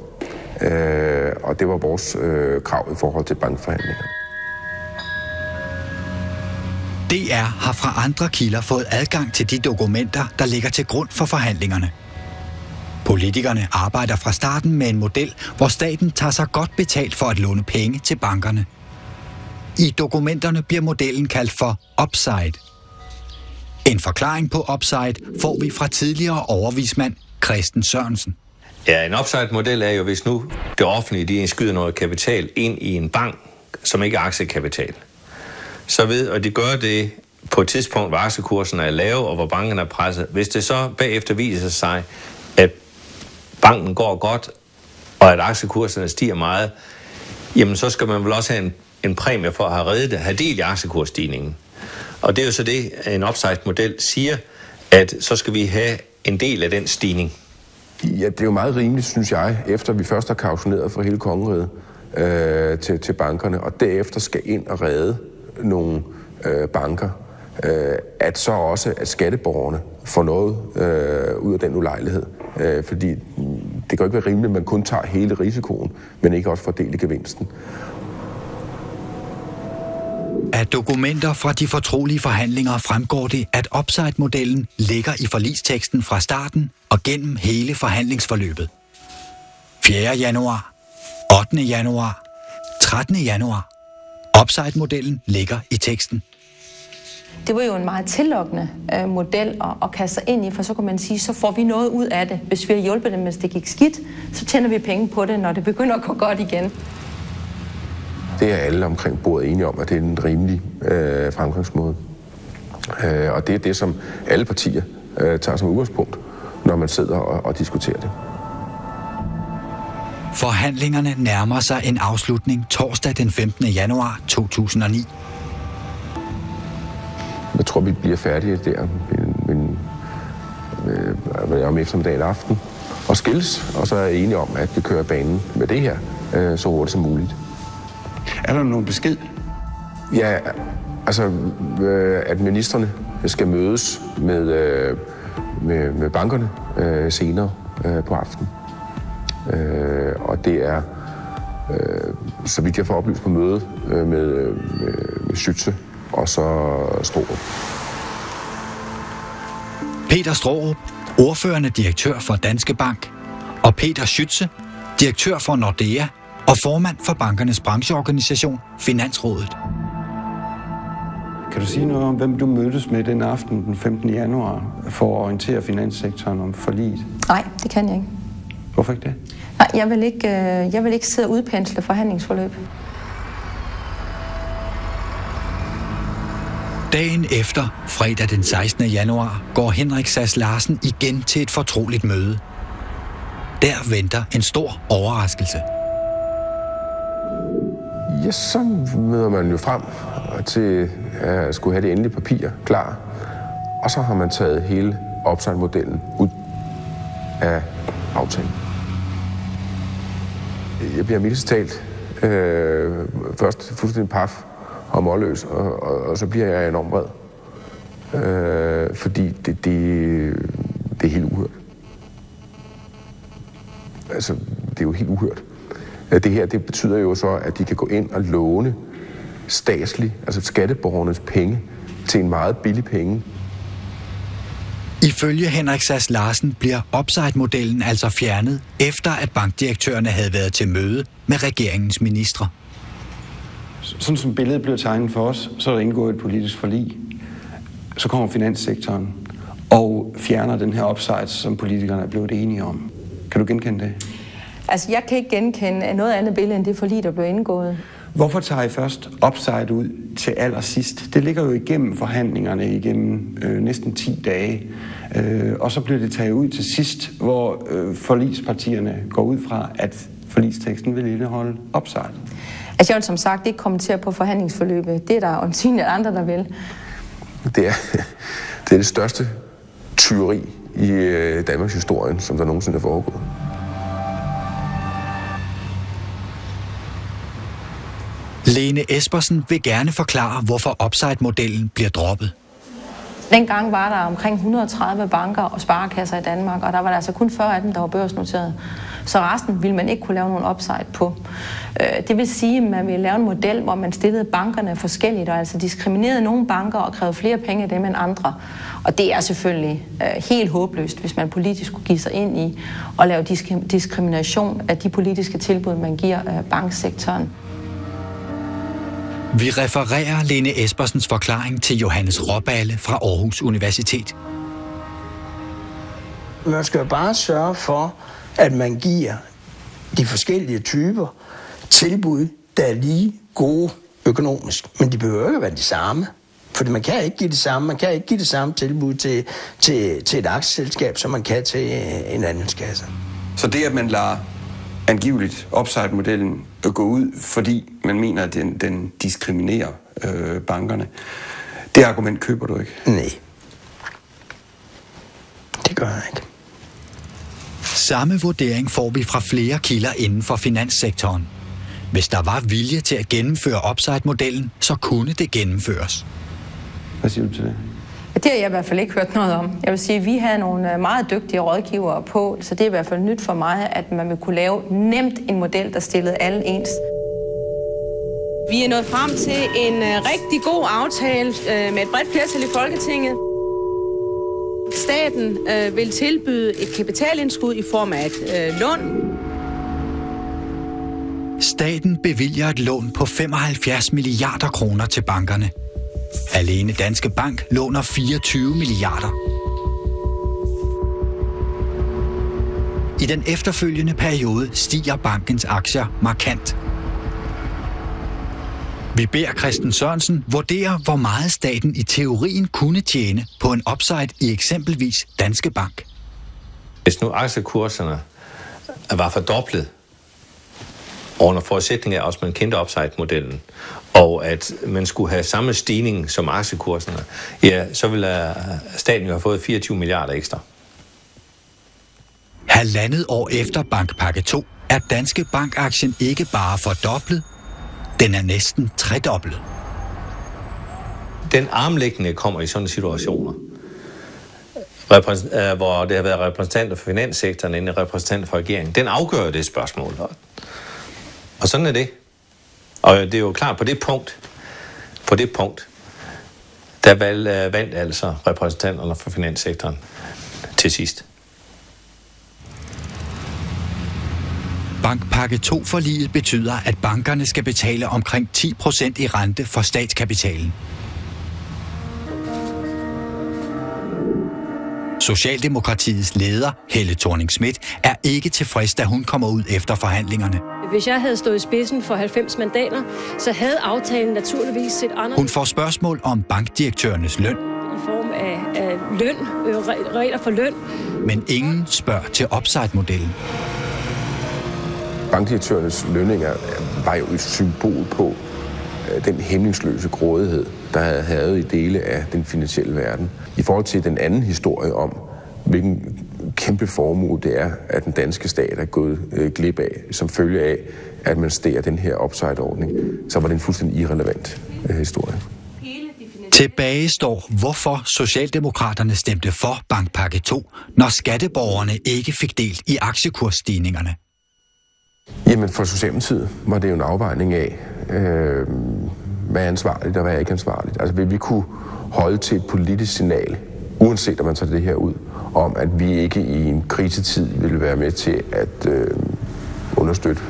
Og det var vores krav i forhold til bankforhandlingerne. DR har fra andre kilder fået adgang til de dokumenter, der ligger til grund for forhandlingerne. Politikerne arbejder fra starten med en model, hvor staten tager sig godt betalt for at låne penge til bankerne. I dokumenterne bliver modellen kaldt for upside. En forklaring på upside får vi fra tidligere overvismand Christen Sørensen. Ja, en upside-model er jo, hvis nu det offentlige de indskyder noget kapital ind i en bank, som ikke er aktiekapital. Så ved, og de gør det på et tidspunkt, hvor aktiekursen er lave, og hvor bankerne er presset. Hvis det så bagefter viser sig, at banken går godt, og at aktiekurserne stiger meget, jamen så skal man vel også have en præmie for at have reddet det, have del i aktiekursstigningen. Og det er jo så det, en upside-model siger, at så skal vi have en del af den stigning. Ja, det er jo meget rimeligt, synes jeg, efter vi først har kautioneret for hele kongeriget til bankerne, og derefter skal ind og redde nogle banker, at så også, at skatteborgerne får noget ud af den ulejlighed. Fordi det kan ikke være rimeligt, at man kun tager hele risikoen, men ikke også får del i gevinsten. Af dokumenter fra de fortrolige forhandlinger fremgår det, at upside-modellen ligger i forligsteksten fra starten og gennem hele forhandlingsforløbet. 4. januar, 8. januar, 13. januar. Upside-modellen ligger i teksten. Det var jo en meget tillokkende model at kaste sig ind i, for så kan man sige, så får vi noget ud af det. Hvis vi har hjulpet dem, mens det gik skidt, så tjener vi penge på det, når det begynder at gå godt igen. Det er alle omkring bordet enige om, at det er en rimelig fremgangsmåde. Og det er det, som alle partier tager som udgangspunkt, når man sidder og diskuterer det. Forhandlingerne nærmer sig en afslutning torsdag den 15. januar 2009. Jeg tror, vi bliver færdige der om eftermiddagen aften og skilles, og så er jeg enige om, at vi kører banen med det her så hurtigt som muligt. Er der nogen besked? Ja, altså, at ministerne skal mødes med bankerne senere på aftenen. Og det er, så vidt jeg får oplyst på mødet med Schütze og så Straarup. Peter Straarup, ordførende direktør for Danske Bank, og Peter Schütze, direktør for Nordea og formand for bankernes brancheorganisation Finansrådet. Kan du sige noget om, hvem du mødtes med den aften den 15. januar for at orientere finanssektoren om forliget? Nej, det kan jeg ikke. Hvorfor ikke det? Nej, jeg vil ikke sidde og udpensle forhandlingsforløb. Dagen efter, fredag den 16. januar, går Henrik Sass Larsen igen til et fortroligt møde. Der venter en stor overraskelse. Ja, så møder man jo frem til at skulle have det endelige papir klar. Og så har man taget hele upside-modellen ud af aftalen. Jeg bliver mildest talt først fuldstændig paf og målløs, og så bliver jeg enormt vred. Fordi det er helt uhørt. Altså, det er jo helt uhørt. Det her, det betyder jo så, at de kan gå ind og låne statsligt, altså skatteborgernes penge, til en meget billig penge. Ifølge Henrik Sass Larsen bliver upside-modellen altså fjernet, efter at bankdirektørerne havde været til møde med regeringens ministre. Sådan som billedet blev tegnet for os, så er der indgået et politisk forlig. Så kommer finanssektoren og fjerner den her upside, som politikerne er blevet enige om. Kan du genkende det? Altså, jeg kan ikke genkende noget andet billede end det forlig, der blev indgået. Hvorfor tager I først upside ud til allersidst? Det ligger jo igennem forhandlingerne igennem næsten 10 dage. Og så bliver det taget ud til sidst, hvor forligspartierne går ud fra, at forligsteksten vil indeholde upside. Altså, jeg vil som sagt ikke kommentere på forhandlingsforløbet. Det er der øjensynligt andre, der vil. Det er det største tyveri i Danmarks historie, som der nogensinde er foregået. Lene Espersen vil gerne forklare, hvorfor upside-modellen bliver droppet. Dengang var der omkring 130 banker og sparekasser i Danmark, og der var der altså kun 40 af dem, der var børsnoteret. Så resten ville man ikke kunne lave nogen upside på. Det vil sige, at man ville lave en model, hvor man stillede bankerne forskelligt, og altså diskriminerede nogle banker og krævede flere penge af dem end andre. Og det er selvfølgelig helt håbløst, hvis man politisk skulle give sig ind i at lave diskrimination af de politiske tilbud, man giver banksektoren. Vi refererer Lene Espersens forklaring til Johannes Råballe fra Aarhus Universitet. Man skal bare sørge for, at man giver de forskellige typer tilbud, der er lige gode økonomisk. Men de behøver ikke være de samme. Fordi man kan ikke give det samme. Man kan ikke give det samme tilbud til et aktieselskab, som man kan til en anden kasse. Så det, at man lader angiveligt upside-modellen gå ud, fordi man mener, at den diskriminerer bankerne, det argument køber du ikke? Nej. Det gør jeg ikke. Samme vurdering får vi fra flere kilder inden for finanssektoren. Hvis der var vilje til at gennemføre upside-modellen, så kunne det gennemføres. Hvad siger du til det? Det har jeg i hvert fald ikke hørt noget om. Jeg vil sige, at vi har nogle meget dygtige rådgivere på, så det er i hvert fald nyt for mig, at man vil kunne lave nemt en model, der stillede alle ens. Vi er nået frem til en rigtig god aftale med et bredt flertal i Folketinget. Staten vil tilbyde et kapitalindskud i form af et lån. Staten bevilger et lån på 75 milliarder kroner til bankerne. Alene Danske Bank låner 24 milliarder. I den efterfølgende periode stiger bankens aktier markant. Vi beder Christen Sørensen vurdere, hvor meget staten i teorien kunne tjene på en upside i eksempelvis Danske Bank. Hvis nu aktiekurserne var fordoblet, under forudsætning af, at man kendte upside-modellen, og at man skulle have samme stigning som aktiekurserne, ja, så ville staten jo have fået 24 milliarder ekstra. Halvandet år efter Bankpakke 2 er Danske Bank-aktien ikke bare fordoblet, den er næsten tredoblet. Den armlæggende kommer i sådan situationer, hvor det har været repræsentanter for finanssektoren end repræsentanter for regeringen. Den afgør det spørgsmål. Og sådan er det. Og det er jo klart, på det punkt, der vandt altså repræsentanterne for finanssektoren til sidst. Bankpakke 2-forliget betyder, at bankerne skal betale omkring 10% i rente for statskapitalen. Socialdemokratiets leder, Helle Thorning-Schmidt, er ikke tilfreds, da hun kommer ud efter forhandlingerne. Hvis jeg havde stået i spidsen for 90 mandater, så havde aftalen naturligvis set anderledes. Hun får spørgsmål om bankdirektørernes løn. I form af løn, regler for løn. Men ingen spørger til upside-modellen. Bankdirektørernes lønninger var jo et symbol på den hæmningsløse grådighed, der havde i dele af den finansielle verden. I forhold til den anden historie om, hvilken kæmpe formue det er, at den danske stat er gået glip af, som følge af, at man stærer den her upside-ordning, så var det en fuldstændig irrelevant historie. Tilbage står, hvorfor Socialdemokraterne stemte for Bankpakke 2, når skatteborgerne ikke fik del i aktiekursstigningerne. Jamen for Socialdemokratiet var det jo en afvejning af, hvad er ansvarligt og hvad er ikke ansvarligt. Altså vil vi kunne holde til et politisk signal, uanset om man tager det her ud, om at vi ikke i en krisetid ville være med til at understøtte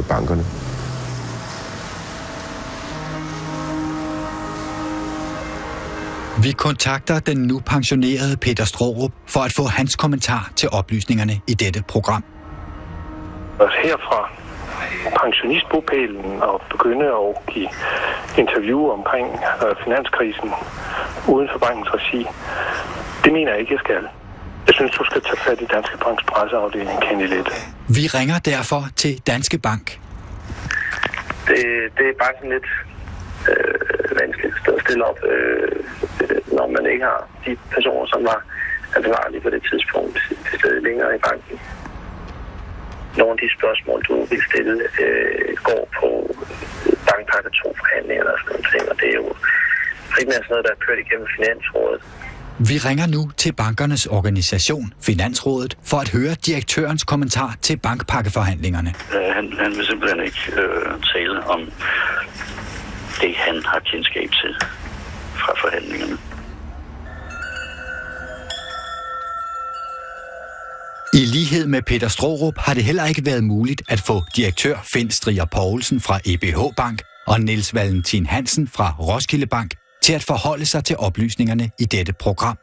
bankerne. Vi kontakter den nu pensionerede Peter Straarup for at få hans kommentar til oplysningerne i dette program. Herfra pensionistbopælen og begynde at give interview omkring finanskrisen uden for bankens regi, det mener jeg ikke, jeg skal. Jeg synes, du skal tage fat i Danske Banks presseafdeling, Kenny Lette. Vi ringer derfor til Danske Bank. Det er bare sådan lidt vanskeligt at stille op, når man ikke har de personer, som var ansvarlige på det tidspunkt, til stedet længere i banken. Nogle af de spørgsmål, du vil stille, går på Bankpakke 2-forhandlinger og sådan noget ting, og det er jo primært sådan noget, der er kørt igennem Finansrådet. Vi ringer nu til bankernes organisation, Finansrådet, for at høre direktørens kommentar til bankpakkeforhandlingerne. Han vil simpelthen ikke tale om det, han har kendskab til fra forhandlingerne. I lighed med Peter Straarup har det heller ikke været muligt at få direktør Finn Strier Poulsen fra EBH Bank og Niels Valentin Hansen fra Roskilde Bank til at forholde sig til oplysningerne i dette program.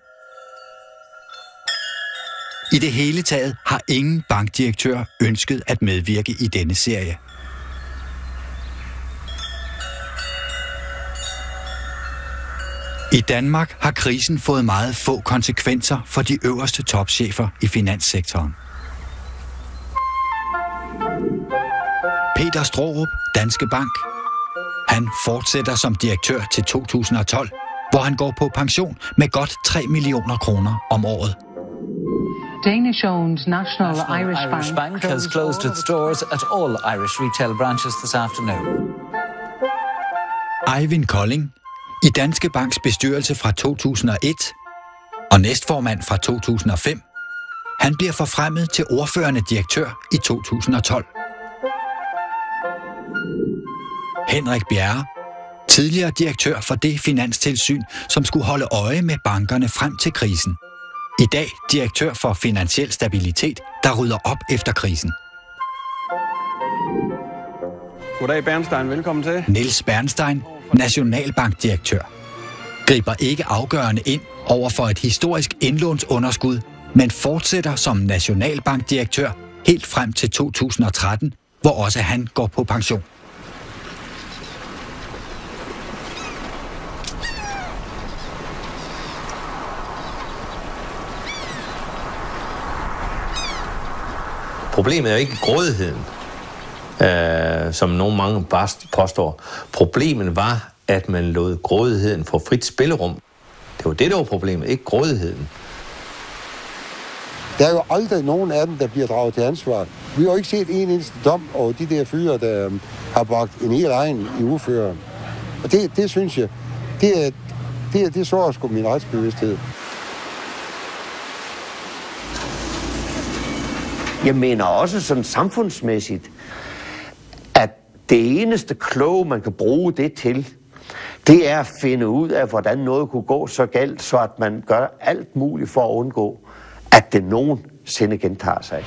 I det hele taget har ingen bankdirektør ønsket at medvirke i denne serie. I Danmark har krisen fået meget få konsekvenser for de øverste topchefer i finanssektoren. Peter Straarup, Danske Bank. Han fortsætter som direktør til 2012, hvor han går på pension med godt 3 millioner kroner om året. Danish-owned National Irish Bank has closed its doors at all Irish retail branches this afternoon. Eivind Kolding, i Danske Banks bestyrelse fra 2001 og næstformand fra 2005. Han bliver forfremmet til ordførende direktør i 2012. Henrik Bjerre, tidligere direktør for det finanstilsyn, som skulle holde øje med bankerne frem til krisen. I dag direktør for Finansiel Stabilitet, der rydder op efter krisen. Goddag Bernstein, velkommen til. Niels Bernstein, nationalbankdirektør, griber ikke afgørende ind over for et historisk indlånsunderskud, men fortsætter som nationalbankdirektør helt frem til 2013, hvor også han går på pension. Problemet er jo ikke grådigheden, som mange bare påstår. Problemet var, at man lod grådigheden få frit spillerum. Det var det, der var problemet, ikke grådigheden. Der er jo aldrig nogen af dem, der bliver draget til ansvar. Vi har jo ikke set en eneste dom over de der fyre, der har bragt en hel egen i uføren. Og det synes jeg, det sårer sgu min retsbevidsthed. Jeg mener også sådan samfundsmæssigt, at det eneste kloge, man kan bruge det til, det er at finde ud af, hvordan noget kunne gå så galt, så at man gør alt muligt for at undgå, at det nogensinde gentager sig.